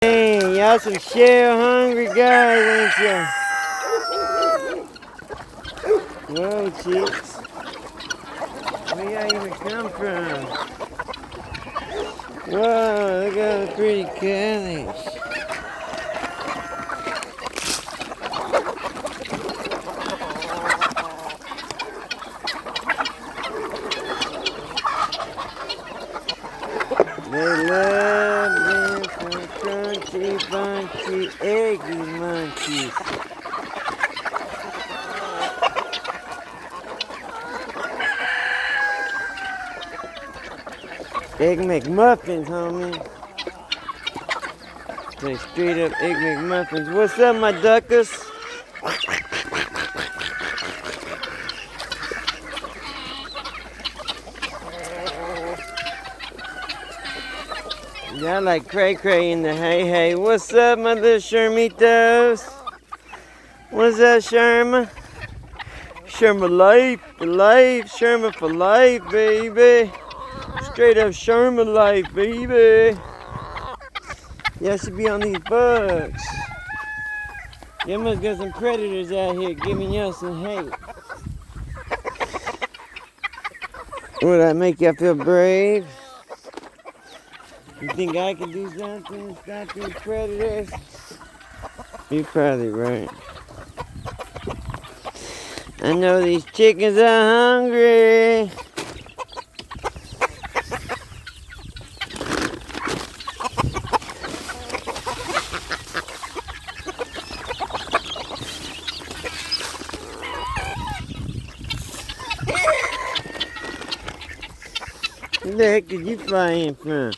Hey, y'all some shell hungry guys, ain't ya? Whoa, chicks. Where y'all even come from? Whoa, look at all the pretty colors. They love them some crunchy, bunchy, eggy munchies. Egg McMuffins, homie. They straight up Egg McMuffins. What's up, my duckers? Y'all like cray cray in the hay hay. What's up, my little Shermitos? What's up, Sherma? Sherma life for life. Sherma for life, baby. Straight up Sherma life, baby. Y'all should be on these bugs. Y'all must got some predators out here giving y'all some hate. Would that make y'all feel brave? You think I can do something to stop these predators? You're probably right. I know these chickens are hungry. Where the heck did you fly in from?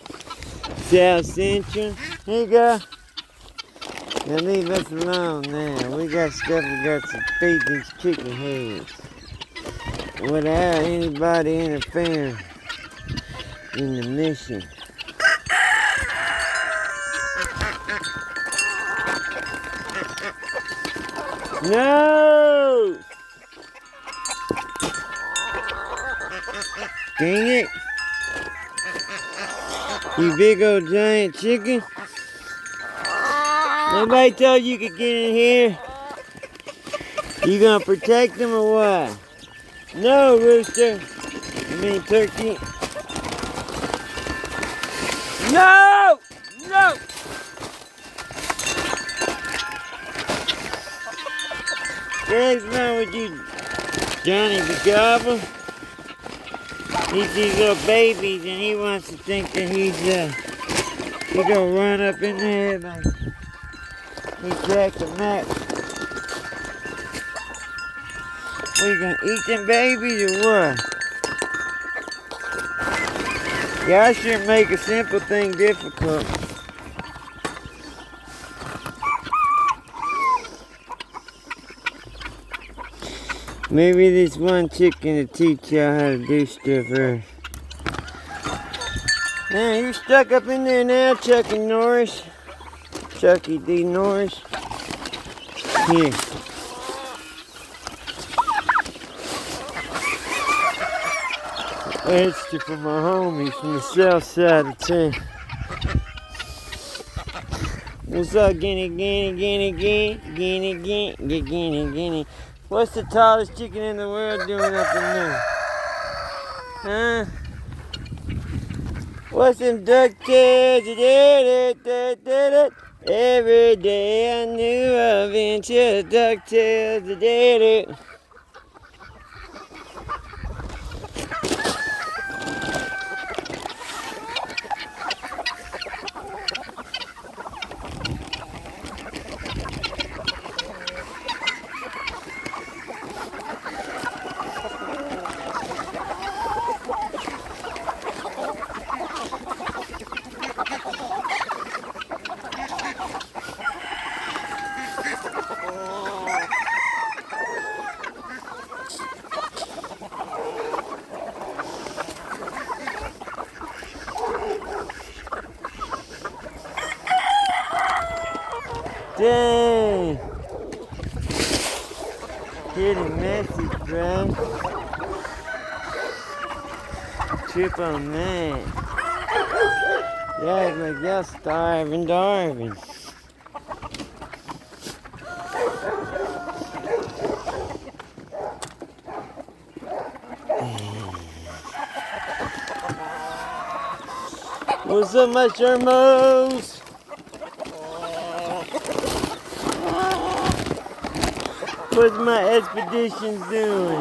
South Central? Here you go. Now leave us alone now. We got stuff we got to feed these chicken heads without anybody interfering in the mission. No! Dang it! You big old giant chicken. Nobody told you could get in here. You gonna protect them or what? No, rooster. I mean turkey. No! No! What's wrong with you, Johnny the Gobble? He's these little babies and he wants to think that he gonna run up in there like he Jack the Mac. What, you gonna eat them babies or what? Y'all should make a simple thing difficult. Maybe this one chicken will teach y'all how to do stuff right. Man, you're stuck up in there now, Chucky Norris. Chucky D. Norris. Here. Extra for my homies from the south side of town. What's up, guinea? What's the tallest chicken in the world doing up in there? Huh? What's them ducktails? Every day I knew of inches ducktails. Dang! Pretty messy, bro. Trip on that. Yeah, it's like y'all starving. What's up, my Shermos? What's my expeditions doing?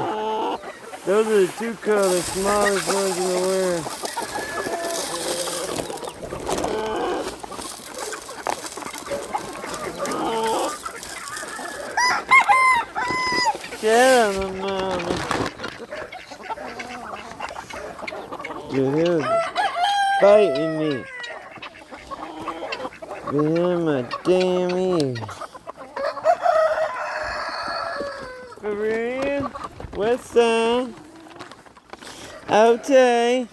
Those are the two colors, smallest ones in the world. Shut up, mama. Dude, he was biting me. Behind my damn ear. For real? What's up? Okay.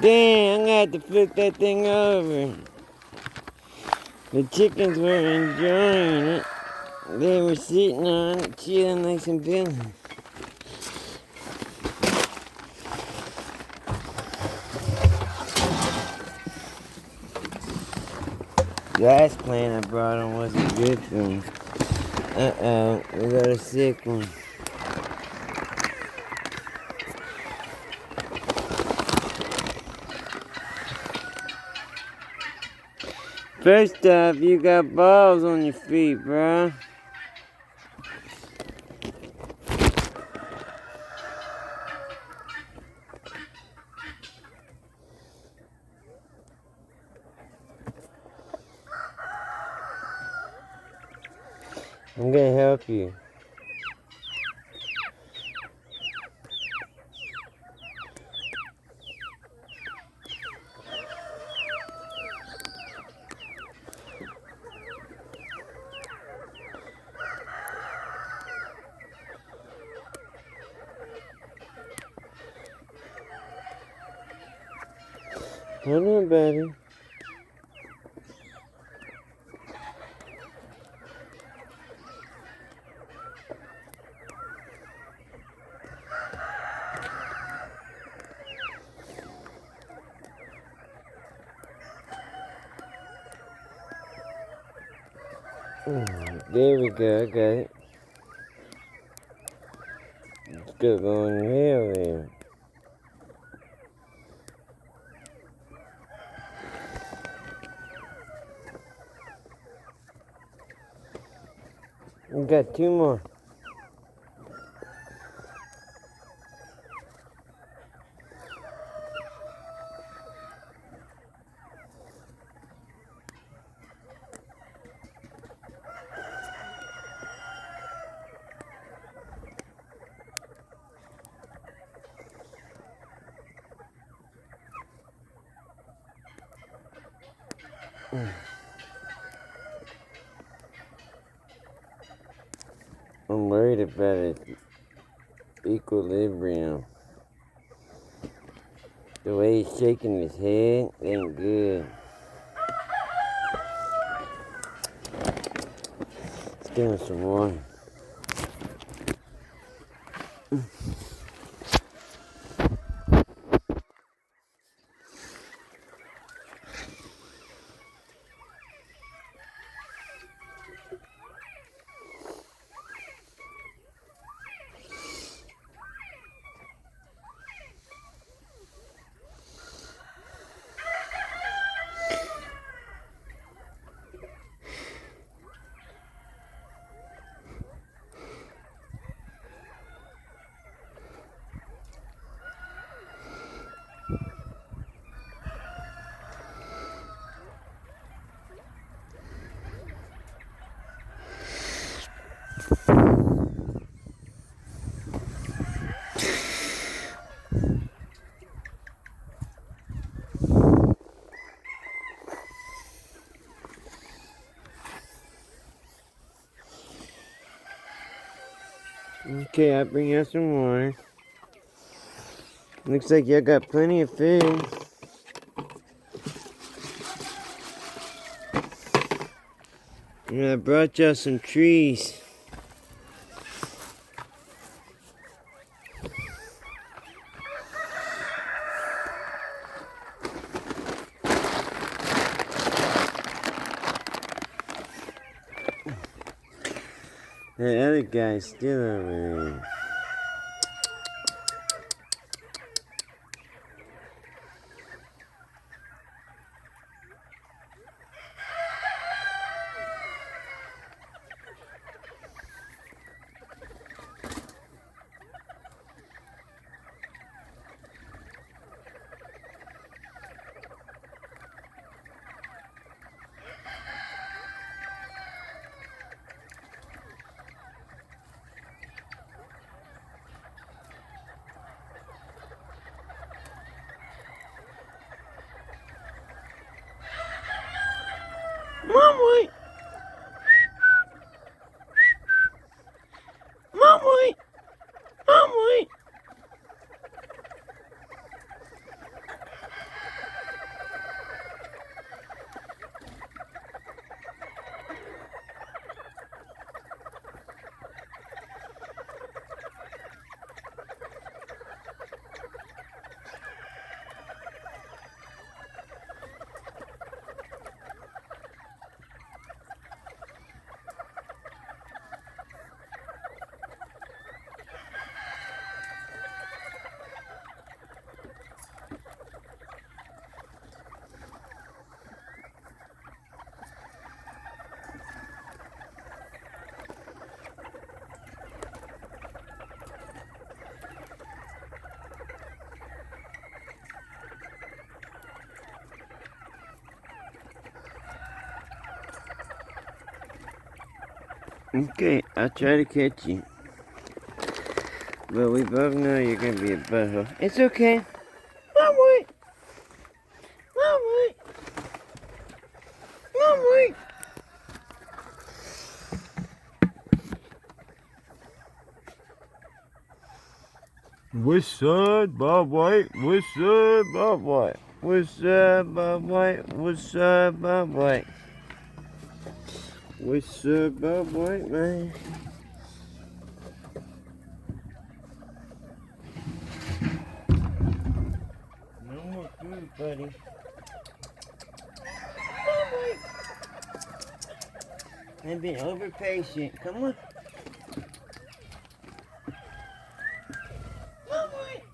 Damn, I'm gonna have to flip that thing over. The chickens were enjoying it. They were sitting on it, chilling like some villains. Last plant I brought them wasn't good for them. Uh-oh, we got a sick one. First off, you got balls on your feet, bro. I'm gonna help you. Hold on, baby. There we go, I got it. It's good going hell there. We got two more. I'm worried about its equilibrium. The way he's shaking his head ain't good. Let's give him some water. Okay, I'll bring you some water. Looks like you got plenty of food. Yeah, I brought you some trees. The other guy's still over there. Mom, wait! Mom, wait! Mom, wait! Okay, I'll try to catch you. But we both know you're gonna be a butthole. It's okay. Mom, wait! Mom, wait! Mom, wait! What's up, Bob White? What's up, Bob White? What's up, Bob White? What's up, Bob White? What's up, Bob White, man? No more food, buddy. Bob White! I've been over patient. Come on. Bob White!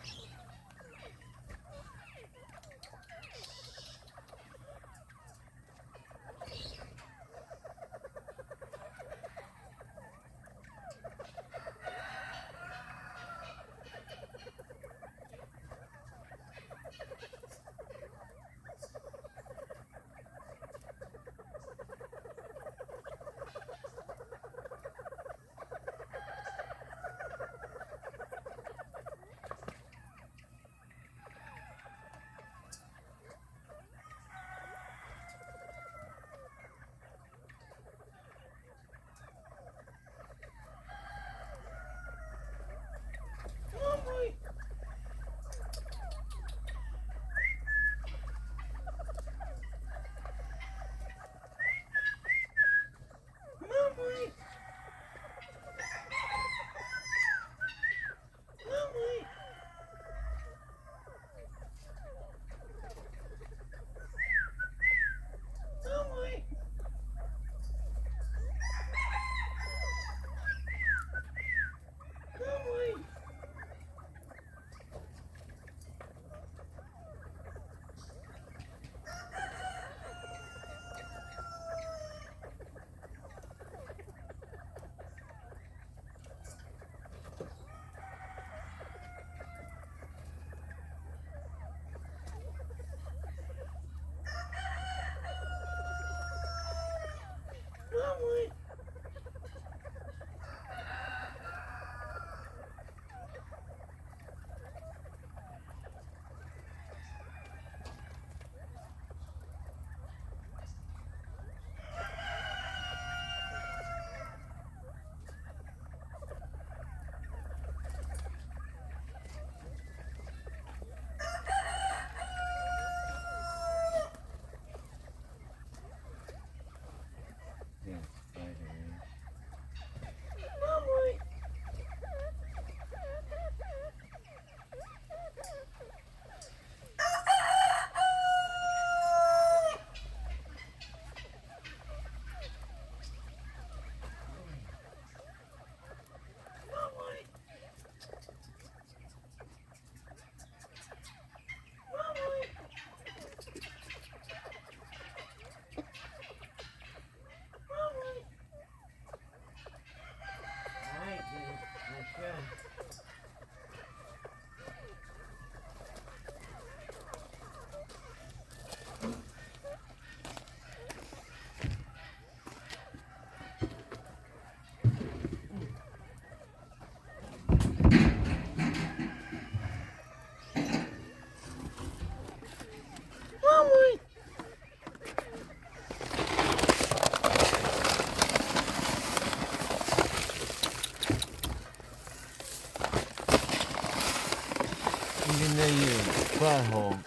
butthole.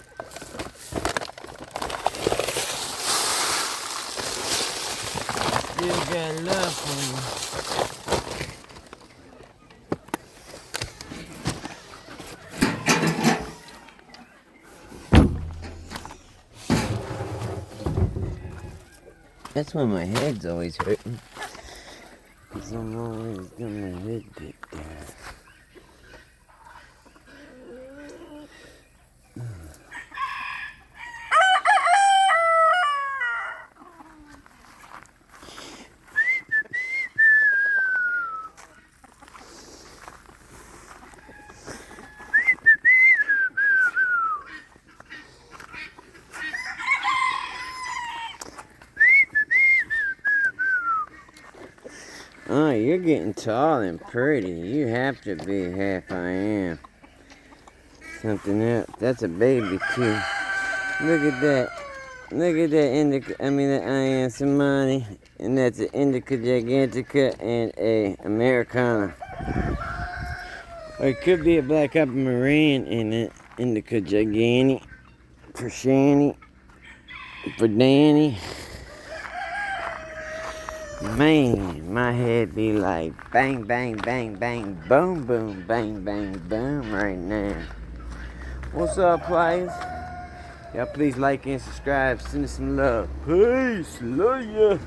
Still got love for you. That's why my head's always hurting. Because I'm always got my head bit there. Oh, you're getting tall and pretty. You have to be half I am. Something else. That's a baby too. Look at that. Look at that indica. I mean, that I am Somali. And that's an Indica Gigantica and a Americana. Or it could be a Black Upper Moran and an Indica Gigantic. For Shanny. For Danny. Man, my head be like bang, bang, bang, bang, boom, boom, bang, bang, boom right now. What's up, players? Y'all please like and subscribe. Send us some love. Peace. Love ya.